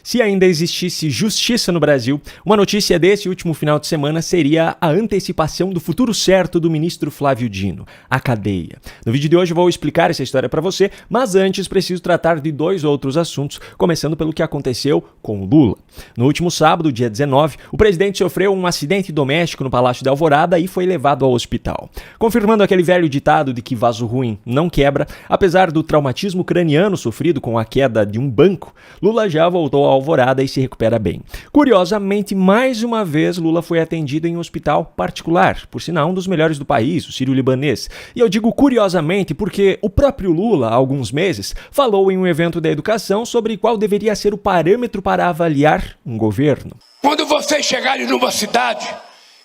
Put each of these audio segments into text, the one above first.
Se ainda existisse justiça no Brasil, uma notícia desse último final de semana seria a antecipação do futuro certo do ministro Flávio Dino, a cadeia. No vídeo de hoje eu vou explicar essa história para você, mas antes preciso tratar de dois outros assuntos, começando pelo que aconteceu com Lula. No último sábado, dia 19, o presidente sofreu um acidente doméstico no Palácio da Alvorada e foi levado ao hospital. Confirmando aquele velho ditado de que vaso ruim não quebra, apesar do traumatismo craniano sofrido com a queda de um banco, Lula já voltou à Alvorada e se recupera bem. Curiosamente, mais uma vez, Lula foi atendido em um hospital particular, por sinal um dos melhores do país, o Sírio-Libanês. E eu digo curiosamente porque o próprio Lula, há alguns meses, falou em um evento da educação sobre qual deveria ser o parâmetro para avaliar um governo. Quando vocês chegarem numa cidade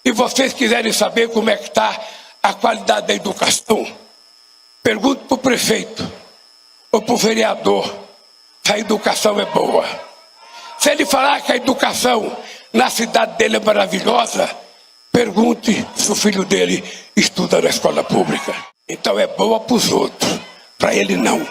e vocês quiserem saber como é que está a qualidade da educação, pergunte para o prefeito ou para o vereador se a educação é boa. Se ele falar que a educação na cidade dele é maravilhosa, pergunte se o filho dele estuda na escola pública. Então é boa para os outros, para ele não.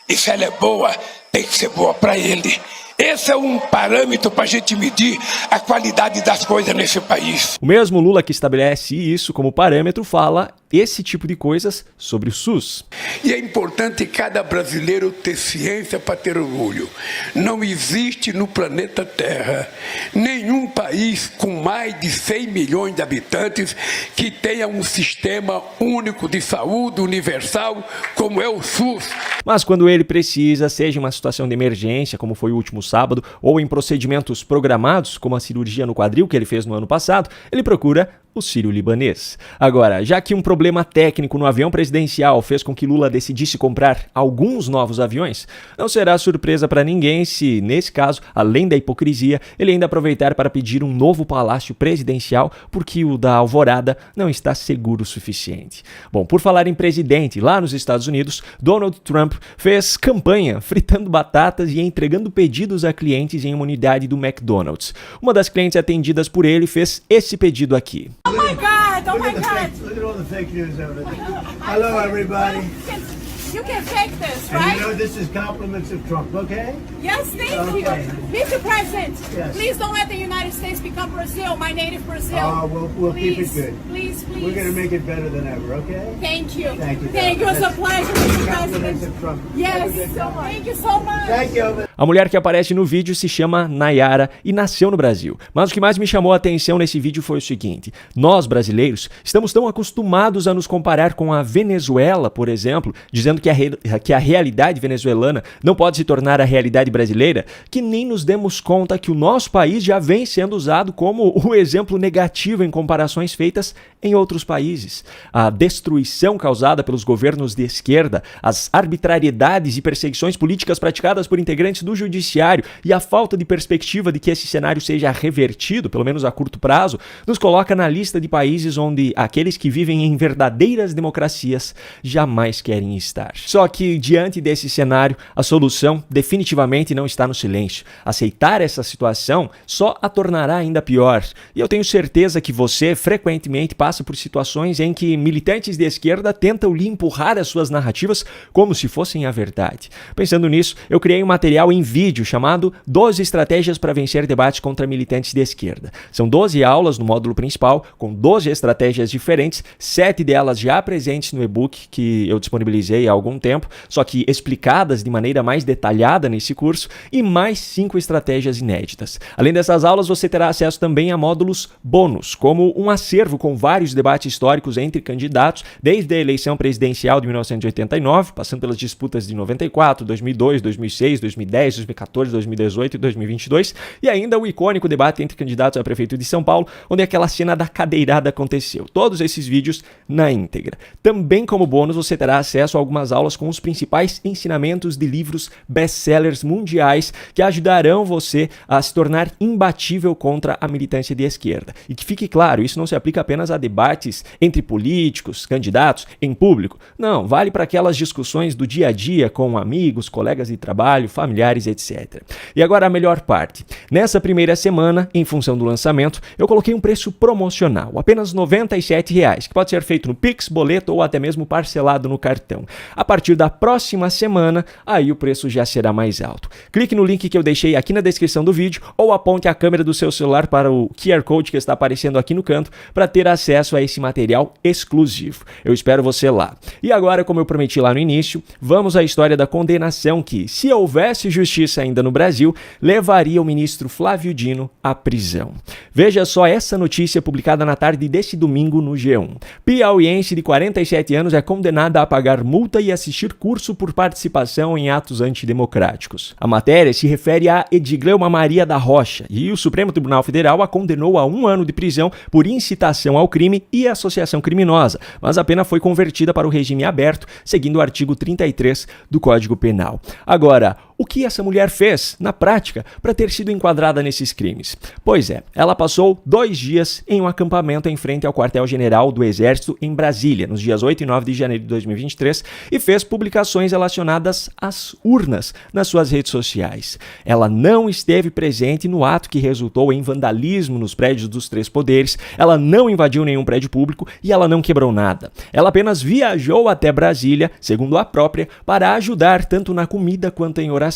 E se ela é boa, tem que ser boa para ele. Esse é um parâmetro para a gente medir a qualidade das coisas nesse país. O mesmo Lula que estabelece isso como parâmetro fala esse tipo de coisas sobre o SUS. E é importante cada brasileiro ter ciência para ter orgulho. Não existe no planeta Terra nenhum país com mais de 100 milhões de habitantes que tenha um sistema único de saúde universal como é o SUS. Mas quando ele precisa, seja em uma situação de emergência, como foi o último sábado, ou em procedimentos programados, como a cirurgia no quadril que ele fez no ano passado, ele procura o Sírio-Libanês. Agora, já que um problema técnico no avião presidencial fez com que Lula decidisse comprar alguns novos aviões, não será surpresa para ninguém se, nesse caso, além da hipocrisia, ele ainda aproveitar para pedir um novo palácio presidencial porque o da Alvorada não está seguro o suficiente. Bom, por falar em presidente, lá nos Estados Unidos, Donald Trump fez campanha fritando batatas e entregando pedidos a clientes em uma unidade do McDonald's. Uma das clientes atendidas por ele fez esse pedido aqui. Oh my God! Oh my God! Look at all the fake news over there. Hello, everybody. You can fake this, And right? you know this is compliments of Trump, okay? Yes, thank Okay. you. Mr. President, Yes. please don't let the United States become Brazil, my native Brazil. We'll keep it Please, good. please, please. We're going to make it better than ever, okay? Thank you. Thank you. Thank you. It's a pleasure, Mr. Compliments President. of Trump. Yes. Have a good time. Thank you so much. Thank you. A mulher que aparece no vídeo se chama Nayara e nasceu no Brasil. Mas o que mais me chamou a atenção nesse vídeo foi o seguinte: nós, brasileiros, estamos tão acostumados a nos comparar com a Venezuela, por exemplo, dizendo que a realidade venezuelana não pode se tornar a realidade brasileira, que nem nos demos conta que o nosso país já vem sendo usado como o exemplo negativo em comparações feitas em outros países. A destruição causada pelos governos de esquerda, as arbitrariedades e perseguições políticas praticadas por integrantes do judiciário e a falta de perspectiva de que esse cenário seja revertido, pelo menos a curto prazo, nos coloca na lista de países onde aqueles que vivem em verdadeiras democracias jamais querem estar. Só que, diante desse cenário, a solução definitivamente não está no silêncio. Aceitar essa situação só a tornará ainda pior. E eu tenho certeza que você frequentemente passa por situações em que militantes de esquerda tentam lhe empurrar as suas narrativas como se fossem a verdade. Pensando nisso, eu criei um material em vídeo chamado 12 estratégias para vencer debates contra militantes de esquerda. São 12 aulas no módulo principal, com 12 estratégias diferentes, 7 delas já presentes no e-book que eu disponibilizei há algum tempo, só que explicadas de maneira mais detalhada nesse curso, e mais 5 estratégias inéditas. Além dessas aulas, você terá acesso também a módulos bônus, como um acervo com vários debates históricos entre candidatos, desde a eleição presidencial de 1989, passando pelas disputas de 94, 2002, 2006, 2010, 2014, 2018 e 2022, e ainda o icônico debate entre candidatos a prefeito de São Paulo, onde aquela cena da cadeirada aconteceu. Todos esses vídeos na íntegra. Também como bônus, você terá acesso a algumas aulas com os principais ensinamentos de livros best-sellers mundiais que ajudarão você a se tornar imbatível contra a militância de esquerda. E que fique claro, isso não se aplica apenas a debates entre políticos, candidatos, em público. Não, vale para aquelas discussões do dia a dia com amigos, colegas de trabalho, familiares, etc. E agora a melhor parte. Nessa primeira semana, em função do lançamento, eu coloquei um preço promocional, apenas R$ 97, que pode ser feito no Pix, boleto ou até mesmo parcelado no cartão. A partir da próxima semana, aí o preço já será mais alto. Clique no link que eu deixei aqui na descrição do vídeo ou aponte a câmera do seu celular para o QR Code que está aparecendo aqui no canto para ter acesso a esse material exclusivo. Eu espero você lá. E agora, como eu prometi lá no início, vamos à história da condenação que, se houvesse justiça ainda no Brasil, levaria o ministro Flávio Dino à prisão. Veja só essa notícia publicada na tarde desse domingo no G1. Piauiense de 47 anos é condenada a pagar multa e assistir curso por participação em atos antidemocráticos. A matéria se refere a Edgleuma Maria da Rocha e o Supremo Tribunal Federal a condenou a 1 ano de prisão por incitação ao crime e associação criminosa, mas a pena foi convertida para o regime aberto, seguindo o artigo 33 do Código Penal. Agora, o que essa mulher fez, na prática, para ter sido enquadrada nesses crimes? Pois é, ela passou 2 dias em um acampamento em frente ao quartel-general do Exército em Brasília, nos dias 8 e 9 de janeiro de 2023, e fez publicações relacionadas às urnas nas suas redes sociais. Ela não esteve presente no ato que resultou em vandalismo nos prédios dos 3 poderes, ela não invadiu nenhum prédio público e ela não quebrou nada. Ela apenas viajou até Brasília, segundo a própria, para ajudar tanto na comida quanto em oração,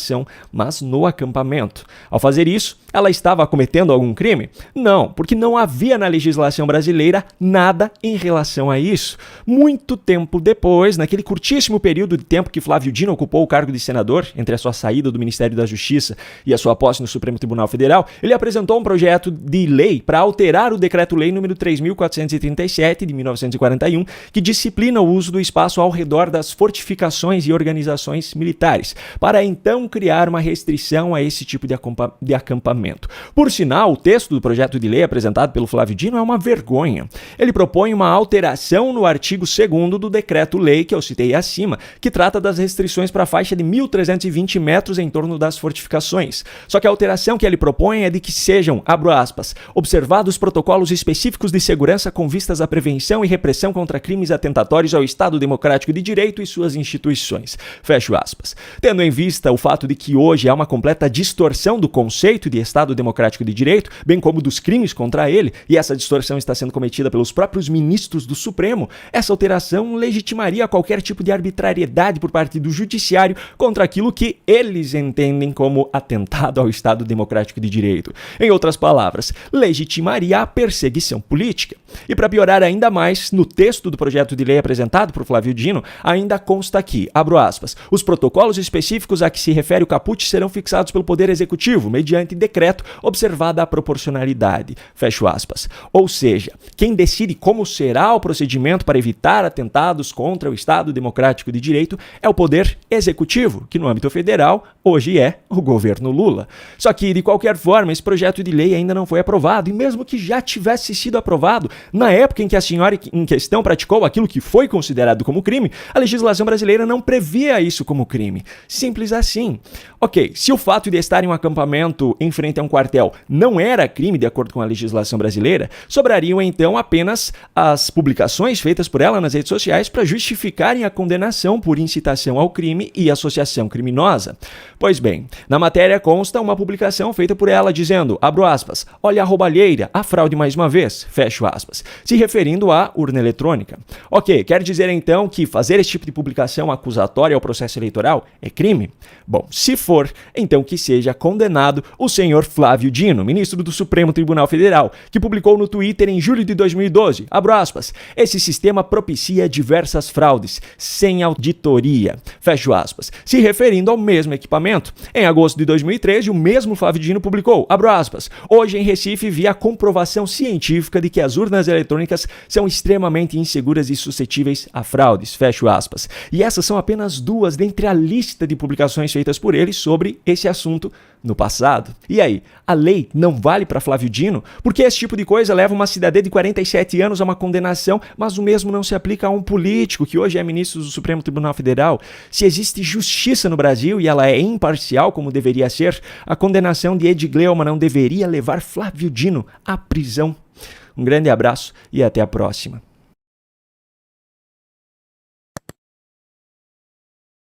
mas no acampamento. Ao fazer isso, ela estava cometendo algum crime? Não, porque não havia na legislação brasileira nada em relação a isso. Muito tempo depois, naquele curtíssimo período de tempo que Flávio Dino ocupou o cargo de senador, entre a sua saída do Ministério da Justiça e a sua posse no Supremo Tribunal Federal, ele apresentou um projeto de lei para alterar o Decreto-Lei número 3.437 de 1941, que disciplina o uso do espaço ao redor das fortificações e organizações militares, para então criar uma restrição a esse tipo de acampamento. Por sinal, o texto do projeto de lei apresentado pelo Flávio Dino é uma vergonha. Ele propõe uma alteração no artigo 2º do Decreto-Lei que eu citei acima, que trata das restrições para a faixa de 1.320 metros em torno das fortificações. Só que a alteração que ele propõe é de que sejam, abro aspas, observados protocolos específicos de segurança com vistas à prevenção e repressão contra crimes atentatórios ao Estado Democrático de Direito e suas instituições. Fecho aspas. Tendo em vista o fato de que hoje há uma completa distorção do conceito de Estado Democrático de Direito, bem como dos crimes contra ele, e essa distorção está sendo cometida pelos próprios ministros do Supremo, essa alteração legitimaria qualquer tipo de arbitrariedade por parte do Judiciário contra aquilo que eles entendem como atentado ao Estado Democrático de Direito. Em outras palavras, legitimaria a perseguição política. E para piorar ainda mais, no texto do projeto de lei apresentado por Flávio Dino, ainda consta que, abro aspas, os protocolos específicos a que se refere o caput serão fixados pelo Poder Executivo, mediante decreto, observada a proporcionalidade. Fecho aspas. Ou seja, quem decide como será o procedimento para evitar atentados contra o Estado Democrático de Direito é o Poder Executivo, que no âmbito federal hoje é o governo Lula. Só que, de qualquer forma, esse projeto de lei ainda não foi aprovado, e mesmo que já tivesse sido aprovado, na época em que a senhora em questão praticou aquilo que foi considerado como crime, a legislação brasileira não previa isso como crime. Simples assim. Ok, se o fato de estar em um acampamento em frente a um quartel não era crime de acordo com a legislação brasileira, sobrariam então apenas as publicações feitas por ela nas redes sociais para justificarem a condenação por incitação ao crime e associação criminosa. Pois bem, na matéria consta uma publicação feita por ela dizendo, abro aspas, olha a roubalheira, a fraude mais uma vez, fecho aspas, se referindo à urna eletrônica. Ok, quer dizer então que fazer esse tipo de publicação acusatória ao processo eleitoral é crime? Bom, se for, então que seja condenado o senhor Flávio Dino, ministro do Supremo Tribunal Federal, que publicou no Twitter em julho de 2012, abro aspas, esse sistema propicia diversas fraudes, sem auditoria, fecho aspas, se referindo ao mesmo equipamento. Em agosto de 2013, o mesmo Flávio Dino publicou, abro aspas, hoje em Recife vi a comprovação científica de que as urnas eletrônicas são extremamente inseguras e suscetíveis a fraudes, fecho aspas. E essas são apenas 2 dentre a lista de publicações feitas por ele sobre esse assunto no passado. E aí, a lei não vale para Flávio Dino? Porque esse tipo de coisa leva uma cidadã de 47 anos a uma condenação, mas o mesmo não se aplica a um político que hoje é ministro do Supremo Tribunal Federal? Se existe justiça no Brasil e ela é imparcial como deveria ser, a condenação de Edgleuma não deveria levar Flávio Dino à prisão. Um grande abraço e até a próxima.